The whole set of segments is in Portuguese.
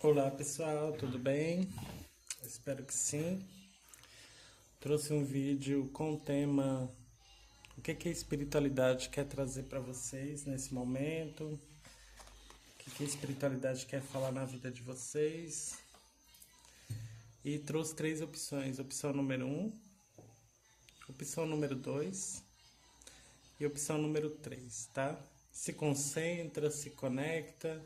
Olá pessoal, tudo bem? Espero que sim. Trouxe um vídeo com o tema o que a espiritualidade quer trazer para vocês nesse momento, o que a espiritualidade quer falar na vida de vocês. E trouxe três opções: opção número 1, opção número 2 e opção número 3, tá? Se concentra, se conecta,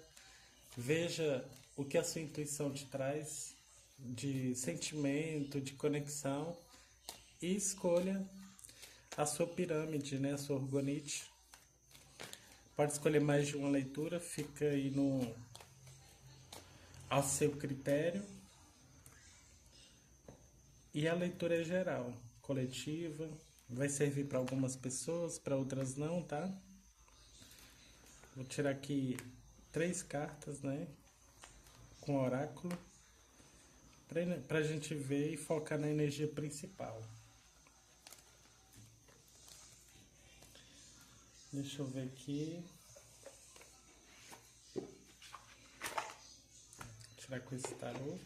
veja o que a sua intuição te traz de sentimento, de conexão e escolha a sua pirâmide, né, a sua orgonite. Pode escolher mais de uma leitura, fica aí ao seu critério. E a leitura é geral, coletiva, vai servir para algumas pessoas, para outras não, tá? Vou tirar aqui 3 cartas, né, com oráculo, pra gente ver e focar na energia principal. Deixa eu ver aqui. Tirar com esse tarô.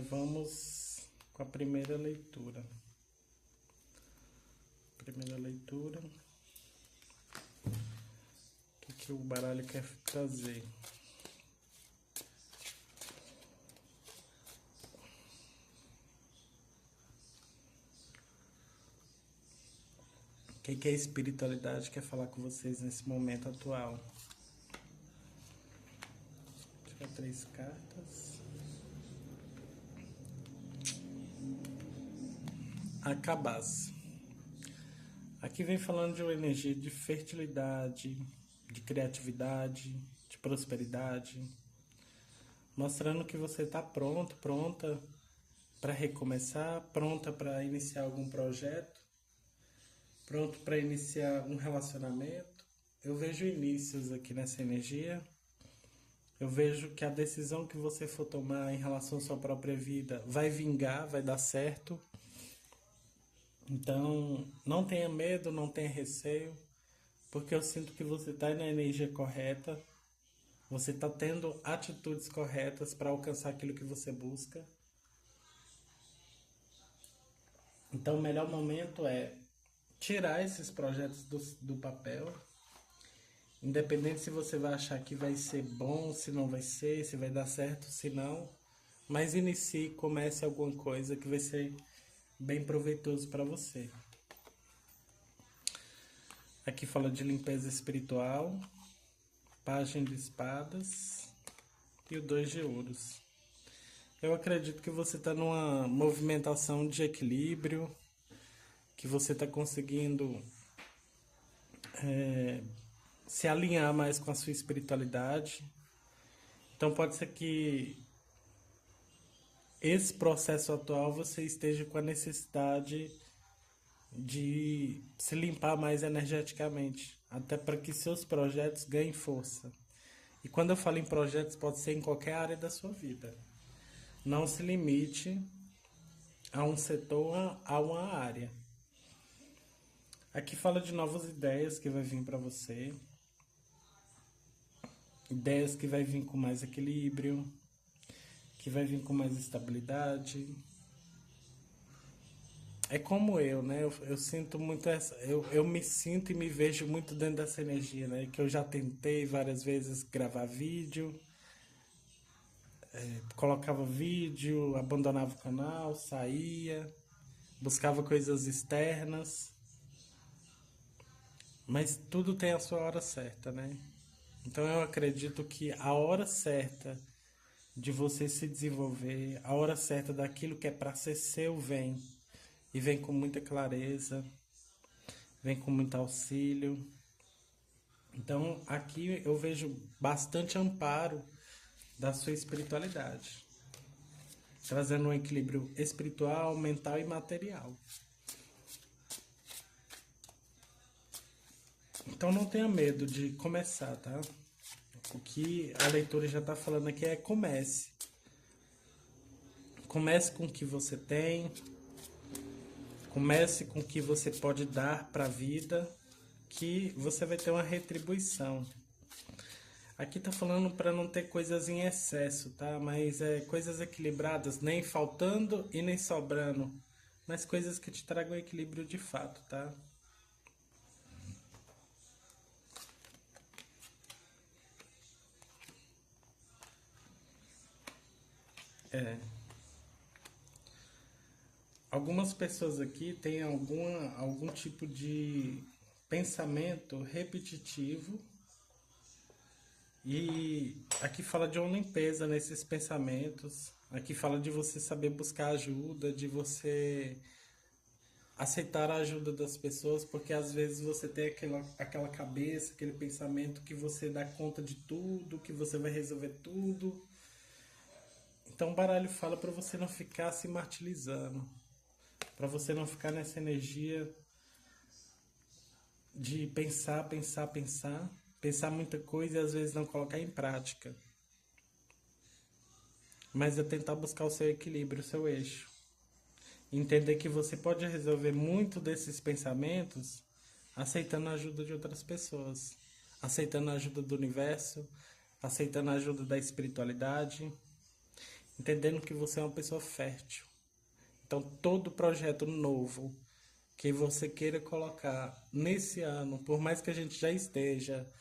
Vamos com a primeira leitura. Primeira leitura. O que o baralho quer trazer? O que a espiritualidade quer falar com vocês nesse momento atual? Tirar 3 cartas. A cabaça. Aqui vem falando de uma energia de fertilidade, de criatividade, de prosperidade, mostrando que você está pronto, pronta para recomeçar, pronta para iniciar algum projeto, pronto para iniciar um relacionamento. Eu vejo inícios aqui nessa energia. Eu vejo que a decisão que você for tomar em relação à sua própria vida vai vingar, vai dar certo. Então, não tenha medo, não tenha receio, porque eu sinto que você está na energia correta, você está tendo atitudes corretas para alcançar aquilo que você busca. Então, o melhor momento é tirar esses projetos do papel, independente se você vai achar que vai ser bom, se não vai ser, se vai dar certo, se não, mas inicie, comece alguma coisa que vai ser bem proveitoso para você. Aqui fala de limpeza espiritual, Pajem de espadas e o 2 de ouros. Eu acredito que você está numa movimentação de equilíbrio, que você está conseguindo se alinhar mais com a sua espiritualidade. Então pode ser que esse processo atual você esteja com a necessidade de se limpar mais energeticamente, até para que seus projetos ganhem força. E quando eu falo em projetos, pode ser em qualquer área da sua vida. Não se limite a um setor, a uma área. Aqui fala de novas ideias que vai vir para você. Ideias que vai vir com mais equilíbrio, que vai vir com mais estabilidade. É como eu, né? Eu sinto muito essa. Eu me sinto e me vejo muito dentro dessa energia, né? Que eu já tentei várias vezes gravar vídeo, colocava vídeo, abandonava o canal, saía, buscava coisas externas. Mas tudo tem a sua hora certa, né? Então eu acredito que a hora certa de você se desenvolver, a hora certa daquilo que é para ser seu vem. E vem com muita clareza, vem com muito auxílio. Então aqui eu vejo bastante amparo da sua espiritualidade, trazendo um equilíbrio espiritual, mental e material. Então não tenha medo de começar, tá? O que a leitura já está falando aqui é comece. Comece com o que você tem. Comece com o que você pode dar para a vida, que você vai ter uma retribuição. Aqui tá falando para não ter coisas em excesso, tá? Mas é coisas equilibradas, nem faltando e nem sobrando. Mas coisas que te tragam equilíbrio de fato, tá? É. Algumas pessoas aqui têm algum tipo de pensamento repetitivo e aqui fala de uma limpeza nesses pensamentos. Aqui fala de você saber buscar ajuda, de você aceitar a ajuda das pessoas, porque às vezes você tem aquela cabeça, aquele pensamento que você dá conta de tudo, que você vai resolver tudo. Então o baralho fala para você não ficar se martirizando, para você não ficar nessa energia de pensar, pensar, pensar, pensar muita coisa e às vezes não colocar em prática. Mas é tentar buscar o seu equilíbrio, o seu eixo. Entender que você pode resolver muito desses pensamentos aceitando a ajuda de outras pessoas, aceitando a ajuda do universo, aceitando a ajuda da espiritualidade, entendendo que você é uma pessoa fértil. Então, todo projeto novo que você queira colocar nesse ano, por mais que a gente já esteja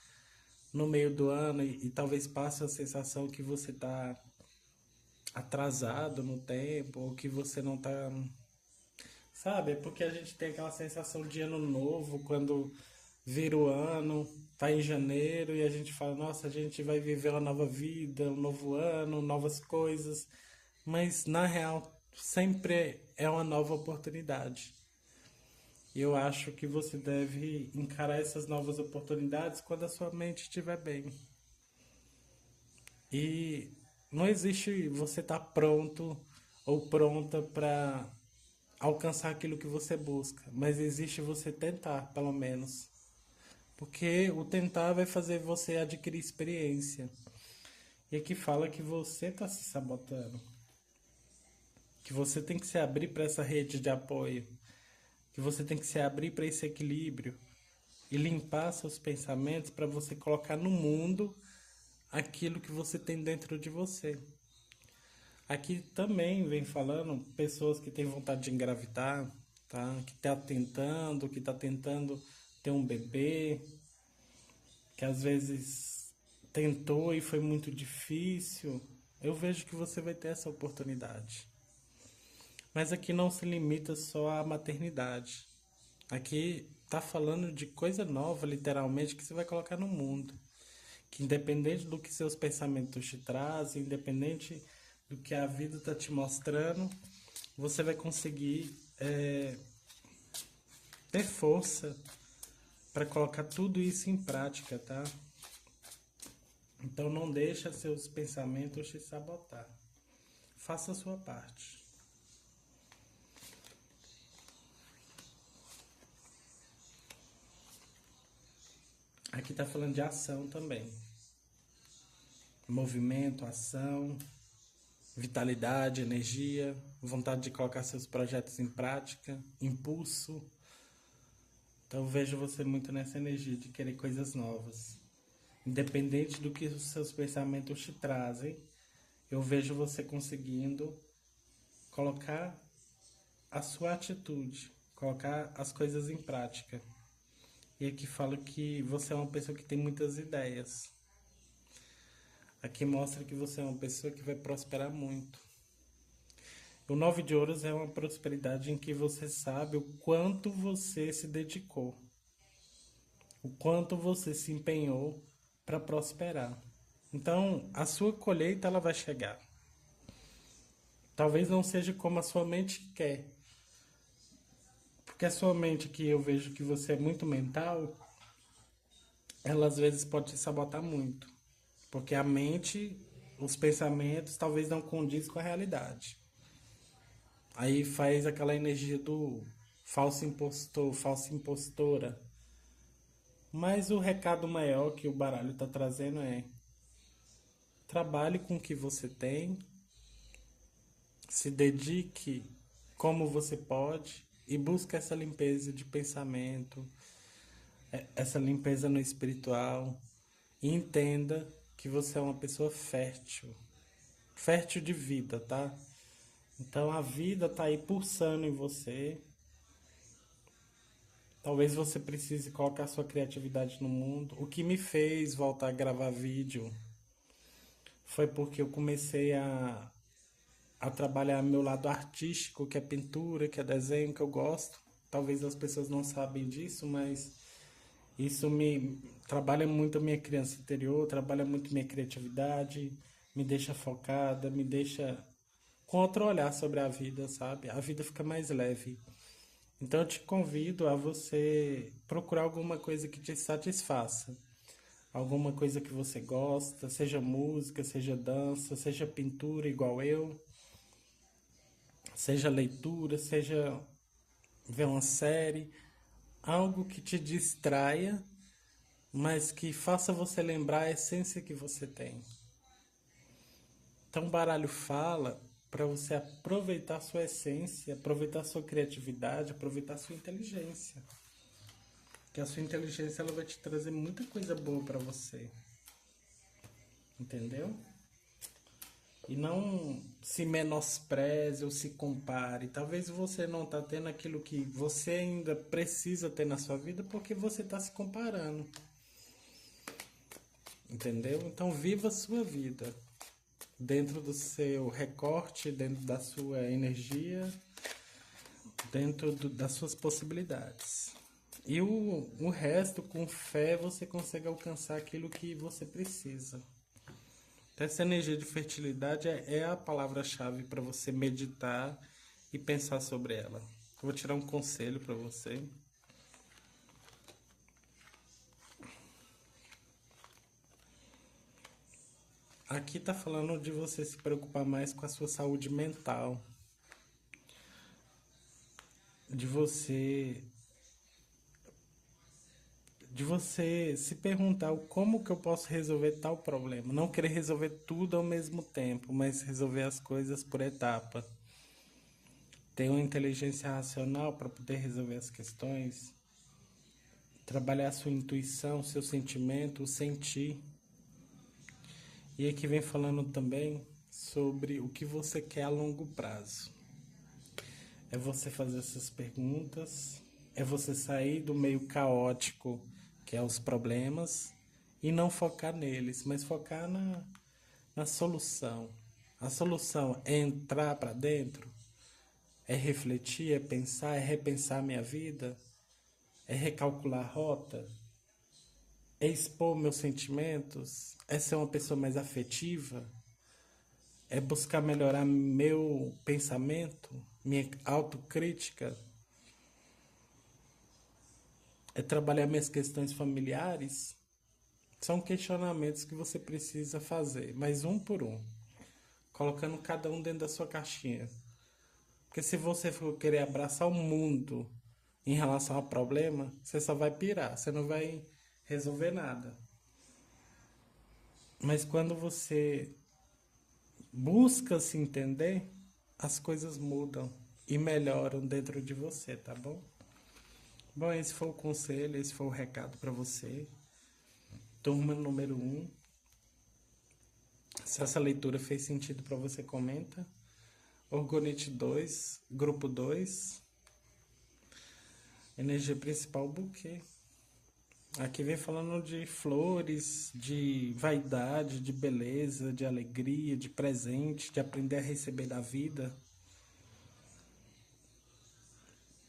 no meio do ano e talvez passe a sensação que você está atrasado no tempo, ou que você não está. Sabe? É porque a gente tem aquela sensação de ano novo, quando vira o ano, tá em janeiro e a gente fala, nossa, a gente vai viver uma nova vida, um novo ano, novas coisas. Mas na real, sempre é uma nova oportunidade. E eu acho que você deve encarar essas novas oportunidades quando a sua mente estiver bem. E não existe você estar pronto ou pronta para alcançar aquilo que você busca, mas existe você tentar, pelo menos. Porque o tentar vai fazer você adquirir experiência. E aqui fala que você está se sabotando. Que você tem que se abrir para essa rede de apoio. Que você tem que se abrir para esse equilíbrio. E limpar seus pensamentos para você colocar no mundo aquilo que você tem dentro de você. Aqui também vem falando pessoas que têm vontade de engravidar, tá? Que tá tentando ter um bebê, que às vezes tentou e foi muito difícil. Eu vejo que você vai ter essa oportunidade. Mas aqui não se limita só à maternidade. Aqui tá falando de coisa nova, literalmente, que você vai colocar no mundo. Que independente do que seus pensamentos te trazem, independente do que a vida está te mostrando, você vai conseguir ter força para colocar tudo isso em prática, tá? Então não deixa seus pensamentos te sabotar. Faça a sua parte. Aqui está falando de ação também. Movimento, ação, vitalidade, energia, vontade de colocar seus projetos em prática, impulso. Então eu vejo você muito nessa energia de querer coisas novas. Independente do que os seus pensamentos te trazem, eu vejo você conseguindo colocar a sua atitude, colocar as coisas em prática. E aqui fala que você é uma pessoa que tem muitas ideias. Aqui mostra que você é uma pessoa que vai prosperar muito. O 9 de ouros é uma prosperidade em que você sabe o quanto você se dedicou, o quanto você se empenhou para prosperar. Então, a sua colheita ela vai chegar. Talvez não seja como a sua mente quer. Porque a sua mente, que eu vejo que você é muito mental, ela às vezes pode te sabotar muito. Porque a mente, os pensamentos talvez não condiz com a realidade. Aí faz aquela energia do falso impostor, falsa impostora. Mas o recado maior que o baralho está trazendo é: trabalhe com o que você tem, se dedique como você pode e busque essa limpeza de pensamento, essa limpeza no espiritual. E entenda que você é uma pessoa fértil. Fértil de vida, tá? Então a vida tá aí pulsando em você. Talvez você precise colocar sua criatividade no mundo. O que me fez voltar a gravar vídeo foi porque eu comecei a trabalhar meu lado artístico, que é pintura, que é desenho, que eu gosto. Talvez as pessoas não sabem disso, mas isso me trabalha muito a minha criança interior, trabalha muito minha criatividade, me deixa focada, me deixa com outro olhar sobre a vida, sabe? A vida fica mais leve. Então eu te convido a você procurar alguma coisa que te satisfaça. Alguma coisa que você gosta, seja música, seja dança, seja pintura igual eu, seja leitura, seja ver uma série, algo que te distraia, mas que faça você lembrar a essência que você tem. Então o baralho fala para você aproveitar sua essência, aproveitar sua criatividade, aproveitar sua inteligência. Que a sua inteligência ela vai te trazer muita coisa boa para você. Entendeu? E não se menospreze ou se compare. Talvez você não está tendo aquilo que você ainda precisa ter na sua vida porque você está se comparando. Entendeu? Então viva a sua vida dentro do seu recorte, dentro da sua energia, dentro das suas possibilidades. E o resto, com fé, você consegue alcançar aquilo que você precisa. Essa energia de fertilidade é a palavra-chave para você meditar e pensar sobre ela. Eu vou tirar um conselho para você. Aqui tá falando de você se preocupar mais com a sua saúde mental. De você se perguntar como que eu posso resolver tal problema. Não querer resolver tudo ao mesmo tempo, mas resolver as coisas por etapa. Ter uma inteligência racional para poder resolver as questões. Trabalhar a sua intuição, seu sentimento, o sentir. E aqui vem falando também sobre o que você quer a longo prazo. É você fazer essas perguntas, é você sair do meio caótico, que é os problemas, e não focar neles, mas focar na solução. A solução é entrar para dentro, é refletir, é pensar, é repensar a minha vida, é recalcular a rota, é expor meus sentimentos, é ser uma pessoa mais afetiva, é buscar melhorar meu pensamento, minha autocrítica, é trabalhar minhas questões familiares. São questionamentos que você precisa fazer, mas um por um, colocando cada um dentro da sua caixinha. Porque se você for querer abraçar o mundo em relação ao problema, você só vai pirar, você não vai resolver nada. Mas quando você busca se entender, as coisas mudam e melhoram dentro de você, tá bom? Bom, esse foi o conselho, esse foi o recado para você. Turma número 1. Se essa leitura fez sentido para você, comenta. Orgonite 2, grupo 2. Energia principal, buquê. Aqui vem falando de flores, de vaidade, de beleza, de alegria, de presente, de aprender a receber da vida,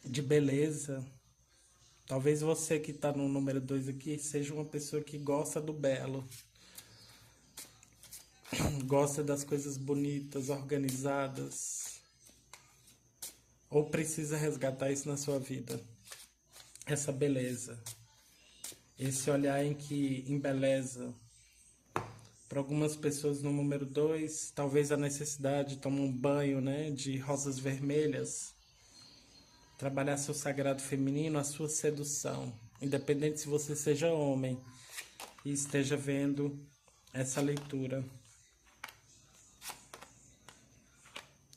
de beleza. Talvez você que está no número 2 aqui seja uma pessoa que gosta do belo, gosta das coisas bonitas, organizadas, ou precisa resgatar isso na sua vida, essa beleza. Esse olhar em que embeleza. Para algumas pessoas no número 2, talvez a necessidade de tomar um banho, né, de rosas vermelhas. Trabalhar seu sagrado feminino, a sua sedução. Independente se você seja homem e esteja vendo essa leitura.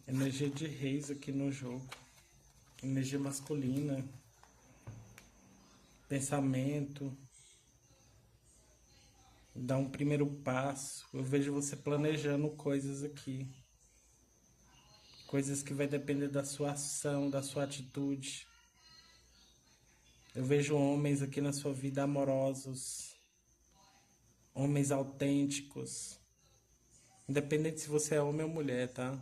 Energia de reis aqui no jogo. Energia masculina. Pensamento. dar um primeiro passo. Eu vejo você planejando coisas aqui. Coisas que vai depender da sua ação, da sua atitude. Eu vejo homens aqui na sua vida amorosos, homens autênticos. Independente se você é homem ou mulher, tá?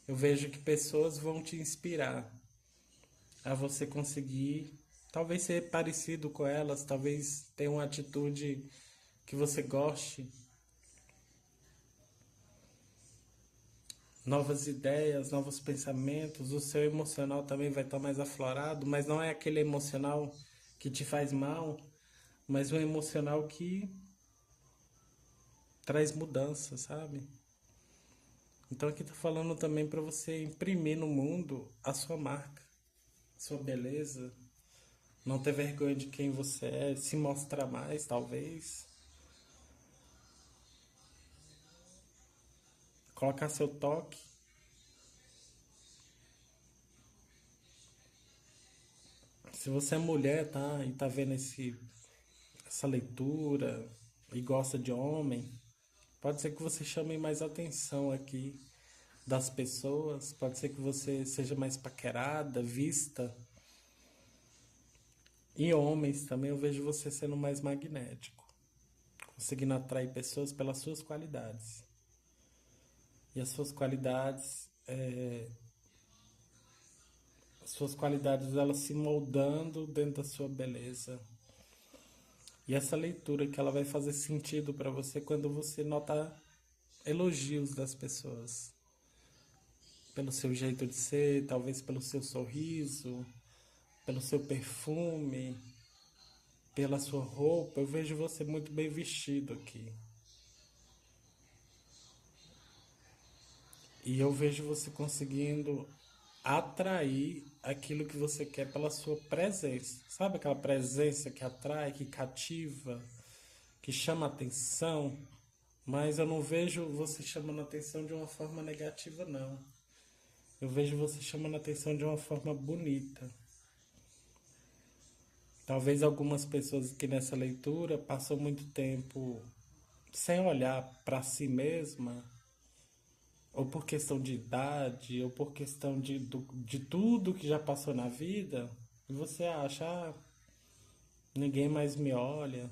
Eu vejo que pessoas vão te inspirar a você conseguir, talvez ser parecido com elas, talvez ter uma atitude que você goste, novas ideias, novos pensamentos. O seu emocional também vai estar mais aflorado, mas não é aquele emocional que te faz mal, mas um emocional que traz mudança, sabe? Então aqui tá falando também para você imprimir no mundo a sua marca, sua beleza, não ter vergonha de quem você é, se mostrar mais, talvez. Colocar seu toque. Se você é mulher, tá? E tá vendo essa leitura e gosta de homem, pode ser que você chame mais atenção aqui das pessoas, pode ser que você seja mais paquerada, vista. E homens também eu vejo você sendo mais magnético, conseguindo atrair pessoas pelas suas qualidades. E as suas qualidades elas se moldando dentro da sua beleza. E essa leitura que ela vai fazer sentido para você quando você notar elogios das pessoas. Pelo seu jeito de ser, talvez pelo seu sorriso, pelo seu perfume, pela sua roupa. Eu vejo você muito bem vestido aqui. E eu vejo você conseguindo atrair aquilo que você quer pela sua presença. Sabe aquela presença que atrai, que cativa, que chama atenção? Mas eu não vejo você chamando atenção de uma forma negativa, não. Eu vejo você chamando atenção de uma forma bonita. Talvez algumas pessoas aqui nessa leitura passam muito tempo sem olhar para si mesma, ou por questão de idade, ou por questão de tudo que já passou na vida, e você acha, ninguém mais me olha,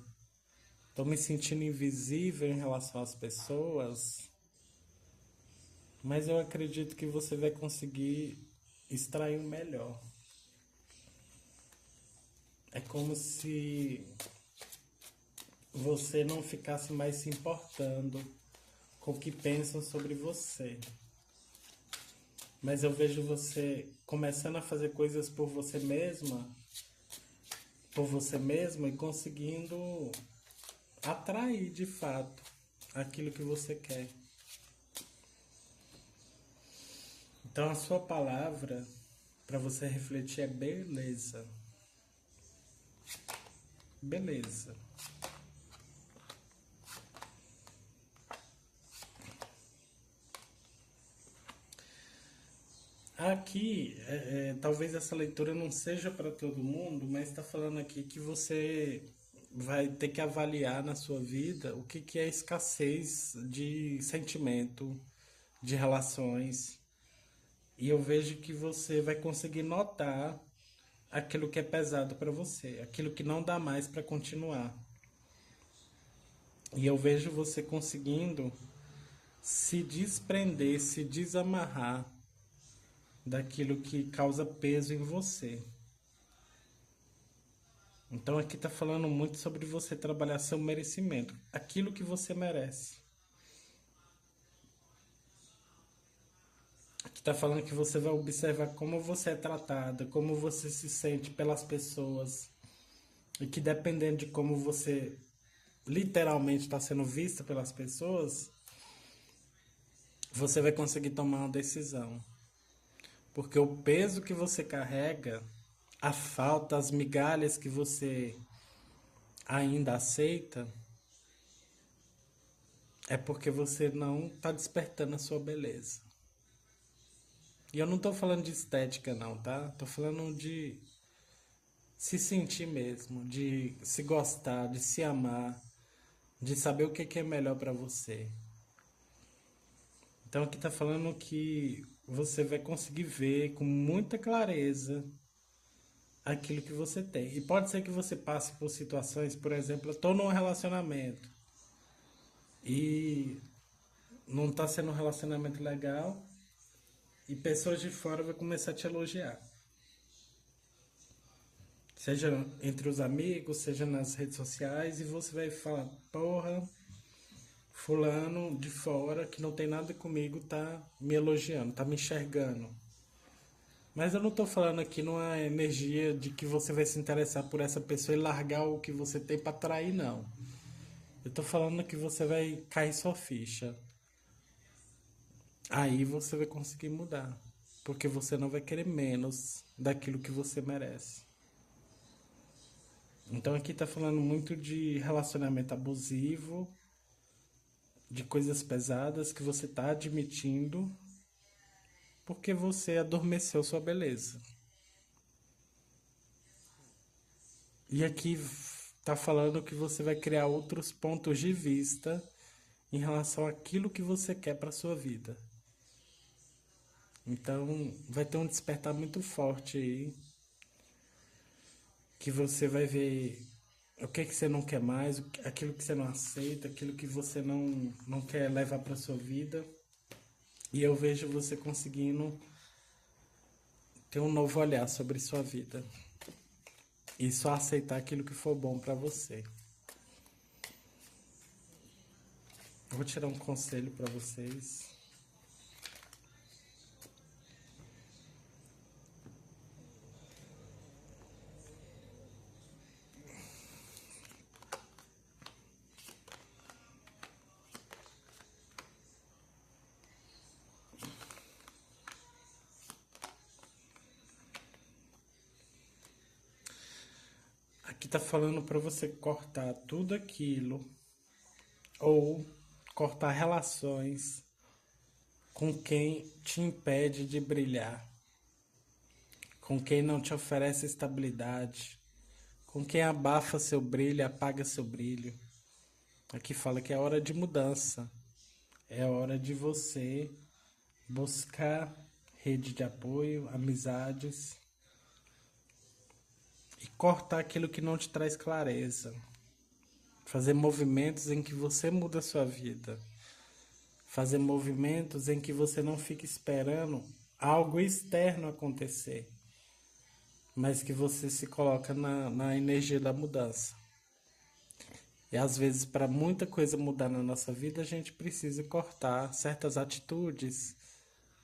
estou me sentindo invisível em relação às pessoas, mas eu acredito que você vai conseguir extrair o melhor. É como se você não ficasse mais se importando com o que pensam sobre você. Mas eu vejo você começando a fazer coisas por você mesma e conseguindo atrair de fato aquilo que você quer. Então a sua palavra para você refletir é beleza. Beleza. Aqui, talvez essa leitura não seja para todo mundo, mas está falando aqui que você vai ter que avaliar na sua vida o que é escassez de sentimento, de relações. E eu vejo que você vai conseguir notar aquilo que é pesado para você, aquilo que não dá mais para continuar. E eu vejo você conseguindo se desprender, se desamarrar daquilo que causa peso em você. Então aqui está falando muito sobre você trabalhar seu merecimento, aquilo que você merece. Aqui está falando que você vai observar como você é tratada, como você se sente pelas pessoas, e que dependendo de como você literalmente está sendo vista pelas pessoas, você vai conseguir tomar uma decisão. Porque o peso que você carrega, a falta, as migalhas que você ainda aceita, é porque você não está despertando a sua beleza. E eu não estou falando de estética não, tá? Estou falando de se sentir mesmo, de se gostar, de se amar, de saber o que que é melhor para você. Então aqui tá falando que você vai conseguir ver com muita clareza aquilo que você tem. E pode ser que você passe por situações, por exemplo, eu tô num relacionamento e não tá sendo um relacionamento legal e pessoas de fora vão começar a te elogiar. Seja entre os amigos, seja nas redes sociais, e você vai falar, porra, fulano de fora que não tem nada comigo tá me elogiando, tá me enxergando. Mas eu não tô falando aqui numa energia de que você vai se interessar por essa pessoa e largar o que você tem pra trair, não. Eu tô falando que você vai cair sua ficha. Aí você vai conseguir mudar. Porque você não vai querer menos daquilo que você merece. Então aqui tá falando muito de relacionamento abusivo, de coisas pesadas que você tá admitindo porque você adormeceu sua beleza. E aqui tá falando que você vai criar outros pontos de vista em relação àquilo que você quer para sua vida. Então, vai ter um despertar muito forte aí, que você vai ver o que que você não quer mais, aquilo que você não aceita, aquilo que você não quer levar para sua vida. E eu vejo você conseguindo ter um novo olhar sobre sua vida e só aceitar aquilo que for bom para você. Eu vou tirar um conselho para vocês. Aqui tá falando para você cortar tudo aquilo ou cortar relações com quem te impede de brilhar, com quem não te oferece estabilidade, com quem abafa seu brilho, apaga seu brilho. Aqui fala que é hora de mudança, é hora de você buscar rede de apoio, amizades e cortar aquilo que não te traz clareza. Fazer movimentos em que você muda a sua vida. Fazer movimentos em que você não fica esperando algo externo acontecer, mas que você se coloca na energia da mudança. E às vezes, para muita coisa mudar na nossa vida, a gente precisa cortar certas atitudes,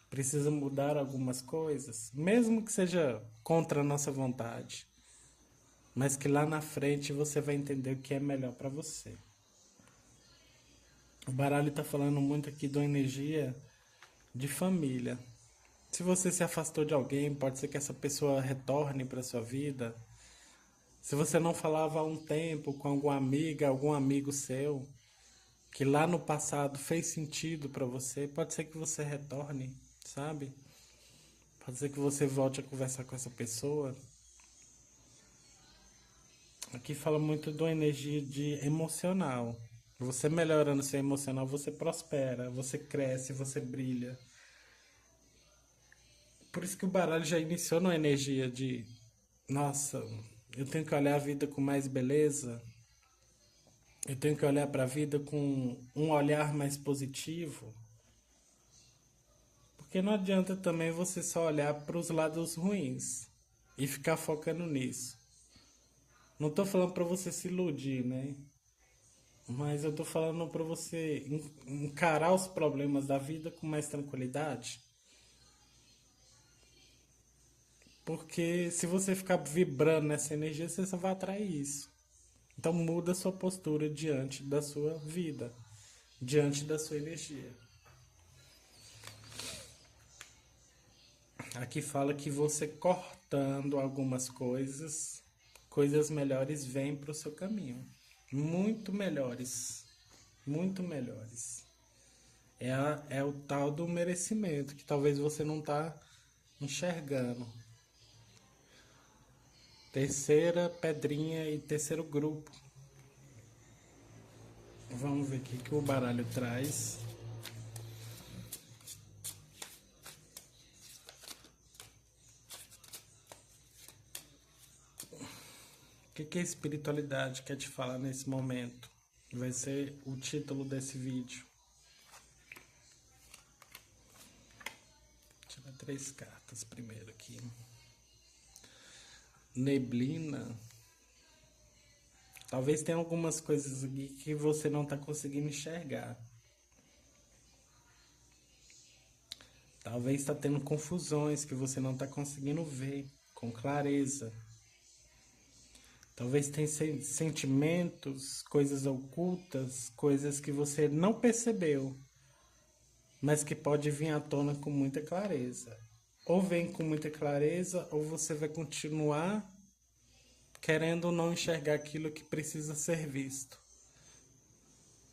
precisa mudar algumas coisas, mesmo que seja contra a nossa vontade, mas que lá na frente você vai entender o que é melhor para você. O baralho está falando muito aqui de uma energia de família. Se você se afastou de alguém, pode ser que essa pessoa retorne para sua vida. Se você não falava há um tempo com alguma amiga, algum amigo seu, que lá no passado fez sentido para você, pode ser que você retorne, sabe? Pode ser que você volte a conversar com essa pessoa. Aqui fala muito de uma energia de emocional. Você melhorando seu emocional, você prospera, você cresce, você brilha. Por isso que o baralho já iniciou numa energia de, nossa, eu tenho que olhar a vida com mais beleza. Eu tenho que olhar para a vida com um olhar mais positivo. Porque não adianta também você só olhar para os lados ruins e ficar focando nisso. Não tô falando para você se iludir, né? Mas eu tô falando para você encarar os problemas da vida com mais tranquilidade. Porque se você ficar vibrando nessa energia, você só vai atrair isso. Então muda a sua postura diante da sua vida, diante da sua energia. Aqui fala que você cortando algumas coisas, coisas melhores vêm para o seu caminho. Muito melhores. Muito melhores. É o tal do merecimento que talvez você não está enxergando. Terceira pedrinha e terceiro grupo. Vamos ver o que o baralho traz. O que a espiritualidade quer te falar nesse momento? Vai ser o título desse vídeo. Vou tirar 3 cartas primeiro aqui. Neblina. Talvez tenha algumas coisas aqui que você não está conseguindo enxergar. Talvez está tendo confusões que você não está conseguindo ver com clareza. Talvez tenha sentimentos, coisas ocultas, coisas que você não percebeu, mas que pode vir à tona com muita clareza. Ou vem com muita clareza, ou você vai continuar querendo ou não enxergar aquilo que precisa ser visto.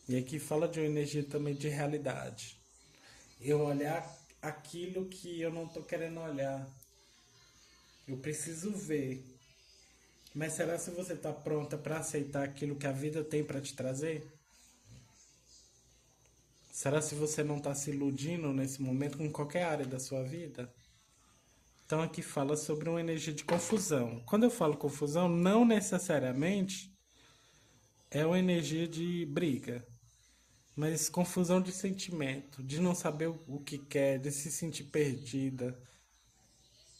E aqui fala de uma energia também de realidade. Eu olhar aquilo que eu não estou querendo olhar. Eu preciso ver. Mas será se você está pronta para aceitar aquilo que a vida tem para te trazer? Será se você não está se iludindo nesse momento com qualquer área da sua vida? Então aqui fala sobre uma energia de confusão. Quando eu falo confusão, não necessariamente é uma energia de briga, mas confusão de sentimento, de não saber o que quer, de se sentir perdida,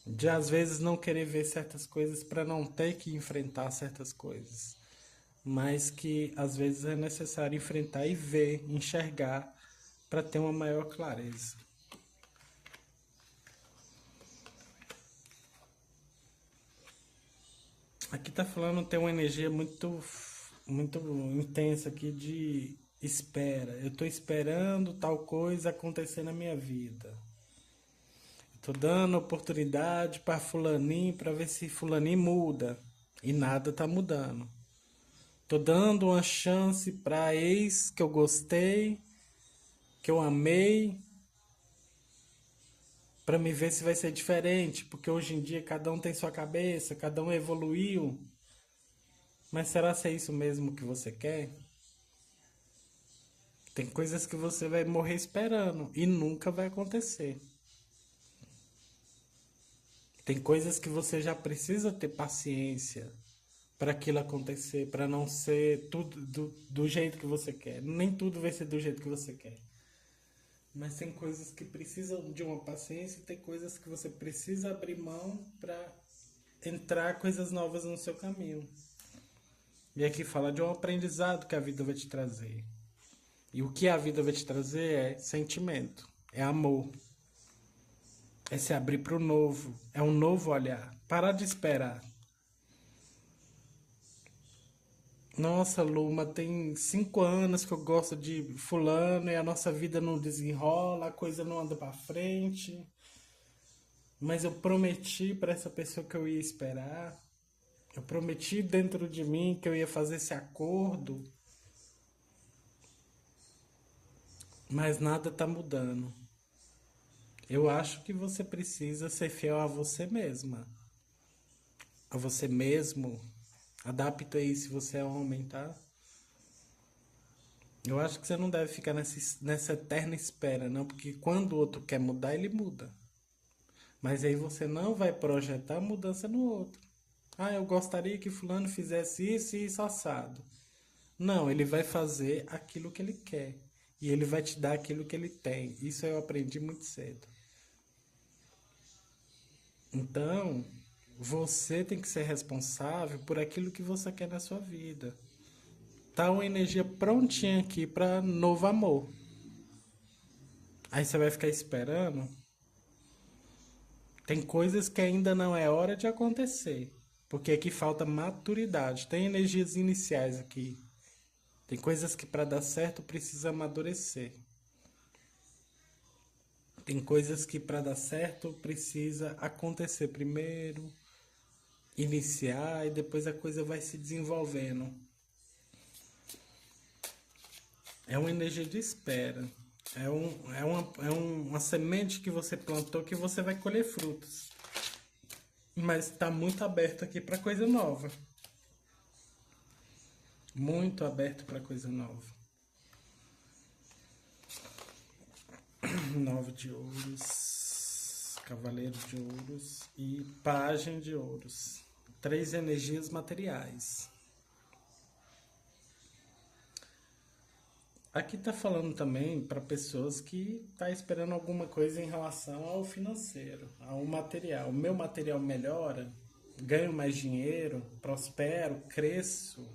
de às vezes não querer ver certas coisas para não ter que enfrentar certas coisas, mas que às vezes é necessário enfrentar e ver, enxergar para ter uma maior clareza. Aqui tá falando, tem uma energia muito intensa aqui de espera. Eu tô esperando tal coisa acontecer na minha vida. Tô dando oportunidade para fulaninho, para ver se fulaninho muda. E nada tá mudando. Tô dando uma chance para ex que eu gostei, que eu amei, para me ver se vai ser diferente, porque hoje em dia cada um tem sua cabeça, cada um evoluiu. Mas será que é isso mesmo que você quer? Tem coisas que você vai morrer esperando e nunca vai acontecer. Tem coisas que você já precisa ter paciência para aquilo acontecer, para não ser tudo do jeito que você quer. Nem tudo vai ser do jeito que você quer. Mas tem coisas que precisam de uma paciência e tem coisas que você precisa abrir mão para entrar coisas novas no seu caminho. E aqui fala de um aprendizado que a vida vai te trazer. E o que a vida vai te trazer é sentimento, é amor, é se abrir para o novo, é um novo olhar. Parar de esperar. Nossa, Luma, tem 5 anos que eu gosto de fulano e a nossa vida não desenrola, a coisa não anda pra frente. Mas eu prometi para essa pessoa que eu ia esperar. Eu prometi dentro de mim que eu ia fazer esse acordo. Mas nada tá mudando. Eu acho que você precisa ser fiel a você mesma. A você mesmo. Adapta aí se você é homem, tá? Eu acho que você não deve ficar nessa eterna espera, não. Porque quando o outro quer mudar, ele muda. Mas aí você não vai projetar mudança no outro. Ah, eu gostaria que fulano fizesse isso e isso assado. Não, ele vai fazer aquilo que ele quer. E ele vai te dar aquilo que ele tem. Isso eu aprendi muito cedo. Então, você tem que ser responsável por aquilo que você quer na sua vida. Tá uma energia prontinha aqui para novo amor. Aí você vai ficar esperando. Tem coisas que ainda não é hora de acontecer. Porque aqui falta maturidade. Tem energias iniciais aqui. Tem coisas que para dar certo precisa amadurecer. Tem coisas que para dar certo precisa acontecer primeiro, iniciar e depois a coisa vai se desenvolvendo. É uma energia de espera. É uma semente que você plantou que você vai colher frutos. Mas está muito aberto aqui para coisa nova. Muito aberto para coisa nova. Nove de ouros, cavaleiro de ouros e pajem de ouros. Três energias materiais. Aqui tá falando também para pessoas que tá esperando alguma coisa em relação ao financeiro, ao material. O meu material melhora, ganho mais dinheiro, prospero, cresço.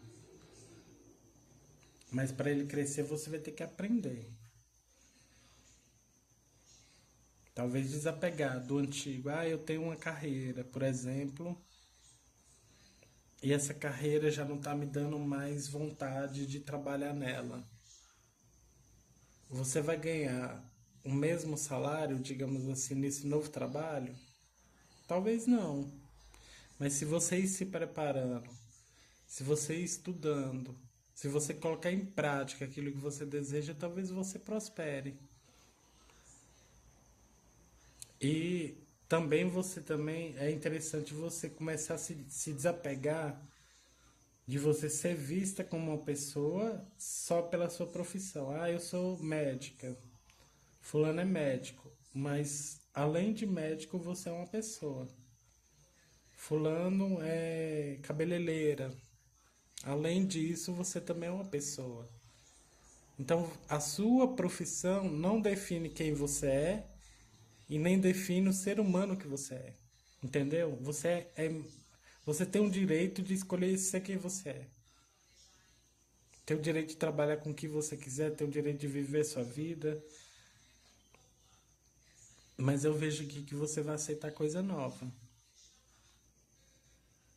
Mas para ele crescer você vai ter que aprender. Talvez desapegar do antigo. Eu tenho uma carreira, por exemplo, e essa carreira já não está me dando mais vontade de trabalhar nela. Você vai ganhar o mesmo salário, digamos assim, nesse novo trabalho? Talvez não. Mas se você ir se preparando, se você ir estudando, se você colocar em prática aquilo que você deseja, talvez você prospere. E também é interessante você começar a se desapegar de você ser vista como uma pessoa só pela sua profissão. Eu sou médica, fulano é médico, mas além de médico você é uma pessoa. Fulano é cabeleireira, além disso você também é uma pessoa. Então a sua profissão não define quem você é e nem define o ser humano que você é. Entendeu? Você tem o direito de escolher ser quem você é. Tem o direito de trabalhar com o que você quiser, tem o direito de viver sua vida. Mas eu vejo aqui que você vai aceitar coisa nova.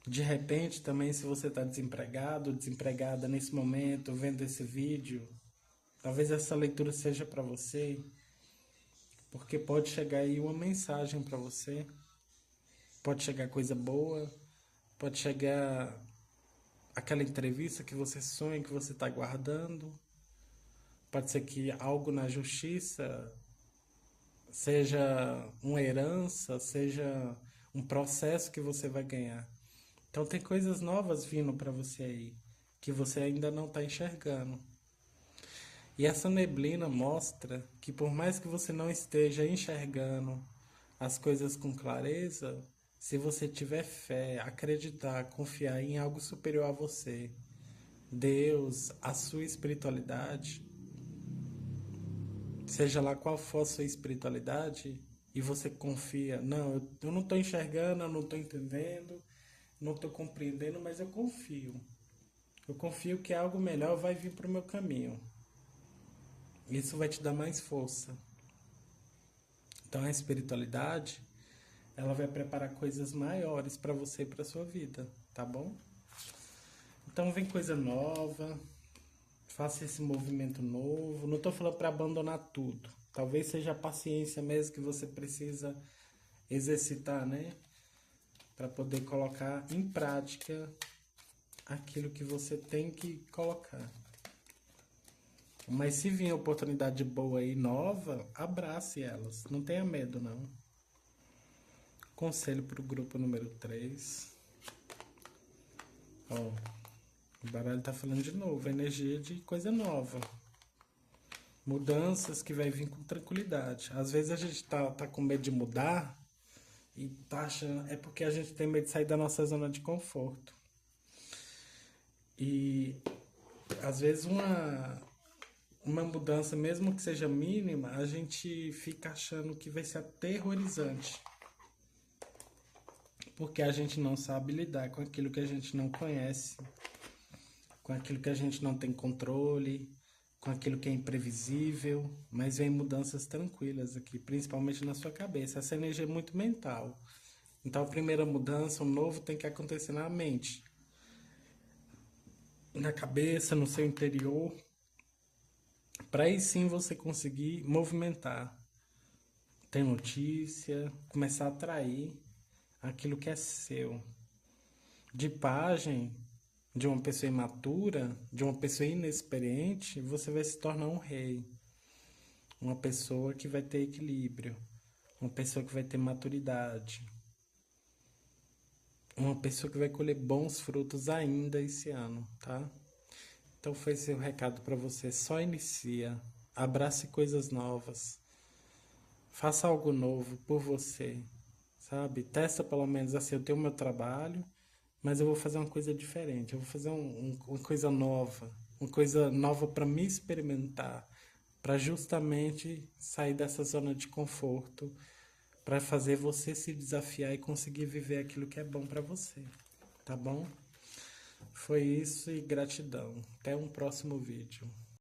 De repente, também, se você está desempregado, desempregada nesse momento, vendo esse vídeo, talvez essa leitura seja para você, porque pode chegar aí uma mensagem para você, pode chegar coisa boa, pode chegar aquela entrevista que você sonha, que você está guardando. Pode ser que algo na justiça, seja uma herança, seja um processo que você vai ganhar. Então tem coisas novas vindo para você aí, que você ainda não está enxergando. E essa neblina mostra que por mais que você não esteja enxergando as coisas com clareza, se você tiver fé, acreditar, confiar em algo superior a você, Deus, a sua espiritualidade, seja lá qual for a sua espiritualidade, e você confia, não, eu não estou enxergando, eu não estou entendendo, não estou compreendendo, mas eu confio. Eu confio que algo melhor vai vir para o meu caminho. Isso vai te dar mais força. Então a espiritualidade, ela vai preparar coisas maiores para você e para sua vida, tá bom? Então vem coisa nova, faça esse movimento novo. Não estou falando para abandonar tudo. Talvez seja a paciência mesmo que você precisa exercitar, né? Para poder colocar em prática aquilo que você tem que colocar. Mas se vir oportunidade boa e nova, abrace elas. Não tenha medo, não. Conselho para o grupo número 3. Ó, o baralho tá falando de novo. Energia de coisa nova. Mudanças que vai vir com tranquilidade. Às vezes a gente tá com medo de mudar e tá achando... É porque a gente tem medo de sair da nossa zona de conforto. E às vezes uma mudança, mesmo que seja mínima, a gente fica achando que vai ser aterrorizante. Porque a gente não sabe lidar com aquilo que a gente não conhece, com aquilo que a gente não tem controle, com aquilo que é imprevisível, mas vem mudanças tranquilas aqui, principalmente na sua cabeça. Essa energia é muito mental. Então a primeira mudança, o novo, tem que acontecer na mente, na cabeça, no seu interior, para aí sim você conseguir movimentar, ter notícia, começar a atrair aquilo que é seu. De pajem, de uma pessoa imatura, de uma pessoa inexperiente, você vai se tornar um rei. Uma pessoa que vai ter equilíbrio, uma pessoa que vai ter maturidade, uma pessoa que vai colher bons frutos ainda esse ano, tá? Então foi esse o recado para você. Só inicia, abrace coisas novas. Faça algo novo por você, sabe? Testa pelo menos assim, eu tenho meu trabalho, mas eu vou fazer uma coisa diferente, eu vou fazer uma coisa nova para me experimentar, para justamente sair dessa zona de conforto, para fazer você se desafiar e conseguir viver aquilo que é bom para você, tá bom? Foi isso e gratidão. Até um próximo vídeo.